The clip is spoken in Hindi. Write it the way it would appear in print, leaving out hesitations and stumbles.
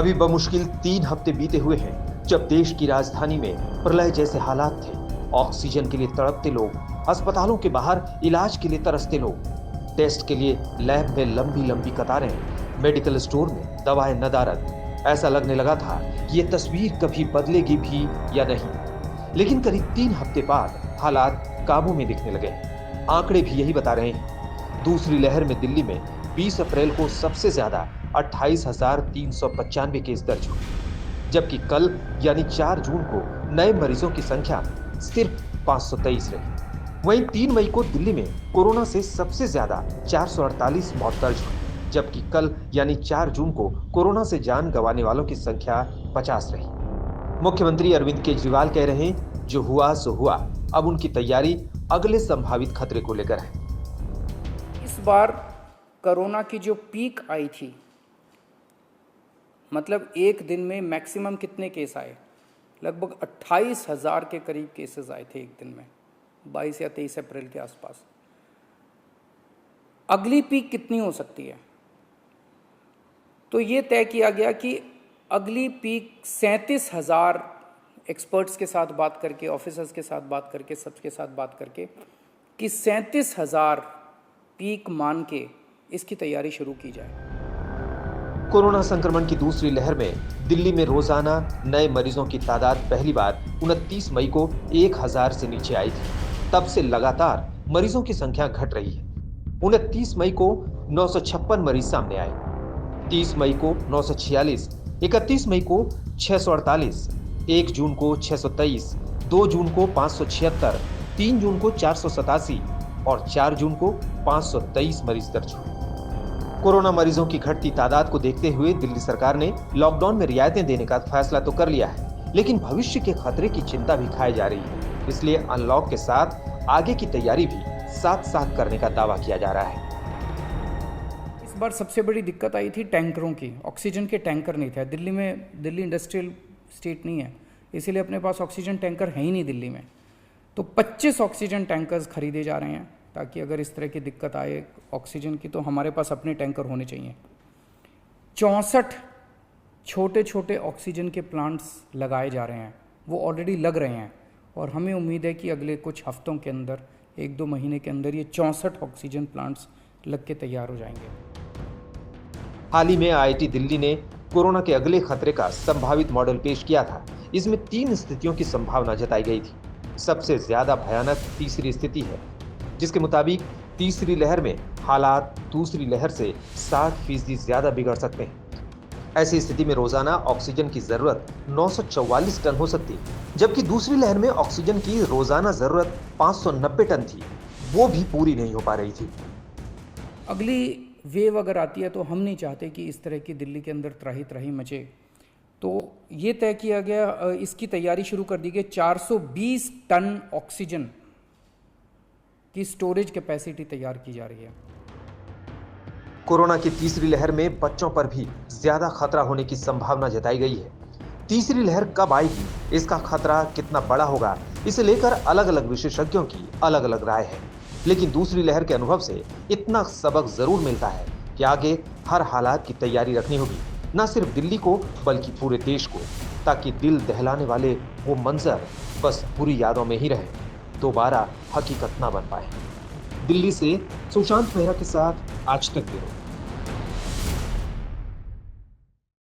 अभी बमुश्किल 3 हफ्ते बीते हुए हैं जब देश की राजधानी में प्रलय जैसे हालात थे। ऑक्सीजन के लिए तड़पते लोग, अस्पतालों के बाहर इलाज के लिए तरसते लोग, टेस्ट के लिए लैब में लंबी लंबी कतारें, मेडिकल स्टोर में दवाएं नदारद। ऐसा लगने लगा था कि ये तस्वीर कभी बदलेगी भी या नहीं। लेकिन करीब 3 हफ्ते बाद हालात काबू में दिखने लगे। आंकड़े भी यही बता रहे हैं। दूसरी लहर में दिल्ली में 20 अप्रैल को सबसे ज्यादा 28,395 केस दर्ज हुए, जबकि कल यानी 4 जून को नए मरीजों की संख्या सिर्फ 523 रही। वहीं 3 मई को दिल्ली में कोरोना से सबसे ज्यादा 448 मौत दर्ज हुई, जबकि कल यानी 4 जून को कोरोना से जान गंवाने वालों की संख्या 50 रही। मुख्यमंत्री अरविंद केजरीवाल कह रहे हैं, जो हुआ सो हुआ। अब उनकी तैयारी अगले संभावित खतरे को लेकर है। इस बार कोरोना की जो पीक आई थी, मतलब एक दिन में मैक्सिमम कितने केस आए? लगभग 28,000 के करीब केसेस आए थे एक दिन में, 22 या 23 अप्रैल के आसपास। अगली पीक कितनी हो सकती है? तो ये तय किया गया कि अगली पीक 37,000 एक्सपर्ट्स के साथ बात करके, ऑफिसर्स के साथ बात करके, सबके साथ बात करके कि 37,000 पीक मान के इसकी तैयारी शुरू की जाए। कोरोना संक्रमण की दूसरी लहर में दिल्ली में रोजाना नए मरीजों की तादाद पहली बार 29 मई को 1,000 से नीचे आई थी। तब से लगातार मरीजों की संख्या घट रही है। 29 मई को 956 मरीज सामने आए, 30 मई को 946, 31 मई को 648, 1 जून को 623, 2 जून को 576, 3 जून को 487 और 4 जून को 523 मरीज दर्ज हुए। कोरोना मरीजों की घटती तादाद को देखते हुए दिल्ली सरकार ने लॉकडाउन में रियायतें देने का फैसला तो कर लिया है, लेकिन भविष्य के खतरे की चिंता भी खाई जा रही है। इसलिए अनलॉक के साथ आगे की तैयारी भी साथ साथ करने का दावा किया जा रहा है। इस बार सबसे बड़ी दिक्कत आई थी टैंकरों की। ऑक्सीजन के टैंकर नहीं थे दिल्ली में। दिल्ली इंडस्ट्रियल स्टेट नहीं है, इसीलिए अपने पास ऑक्सीजन टैंकर है ही नहीं दिल्ली में। तो 25 ऑक्सीजन टैंकर्स खरीदे जा रहे हैं, ताकि अगर इस तरह की दिक्कत आए ऑक्सीजन की तो हमारे पास अपने टैंकर होने चाहिए। 64 छोटे छोटे ऑक्सीजन के प्लांट्स लगाए जा रहे हैं, वो ऑलरेडी लग रहे हैं, और हमें उम्मीद है कि अगले कुछ हफ्तों के अंदर, 1-2 महीने के अंदर ये 64 ऑक्सीजन प्लांट्स लग के तैयार हो जाएंगे। हाल ही में आईआईटी दिल्ली ने कोरोना के अगले खतरे का संभावित मॉडल पेश किया था। इसमें 3 स्थितियों की संभावना जताई गई थी। सबसे ज्यादा भयानक तीसरी स्थिति है, जिसके मुताबिक तीसरी लहर में हालात दूसरी लहर से 60% ज्यादा बिगड़ सकते हैं। ऐसी स्थिति में रोजाना ऑक्सीजन की जरूरत 944 टन हो सकती है, जबकि दूसरी लहर में ऑक्सीजन की रोजाना जरूरत 590 टन थी, वो भी पूरी नहीं हो पा रही थी। अगली वेव अगर आती है तो हम नहीं चाहते कि इस तरह की दिल्ली के अंदर त्राही त्राही मचे। तो ये तय किया गया, इसकी तैयारी शुरू कर दी गई। 420 टन ऑक्सीजन की स्टोरेज कैपेसिटी तैयार की जा रही है। कोरोना की तीसरी लहर में बच्चों पर भी ज्यादा खतरा होने की संभावना जताई गई है। तीसरी लहर कब आएगी, इसका खतरा कितना बड़ा होगा, इसे लेकर अलग अलग विशेषज्ञों की अलग अलग राय है। लेकिन दूसरी लहर के अनुभव से इतना सबक जरूर मिलता है कि आगे हर हालात की तैयारी रखनी होगी, न सिर्फ दिल्ली को बल्कि पूरे देश को, ताकि दिल दहलाने वाले वो मंजर बस बुरी यादों में ही रहे, दोबारा हकीकत ना बन पाए। दिल्ली से सुशांत मेहरा के साथ आज तक ब्यूरो।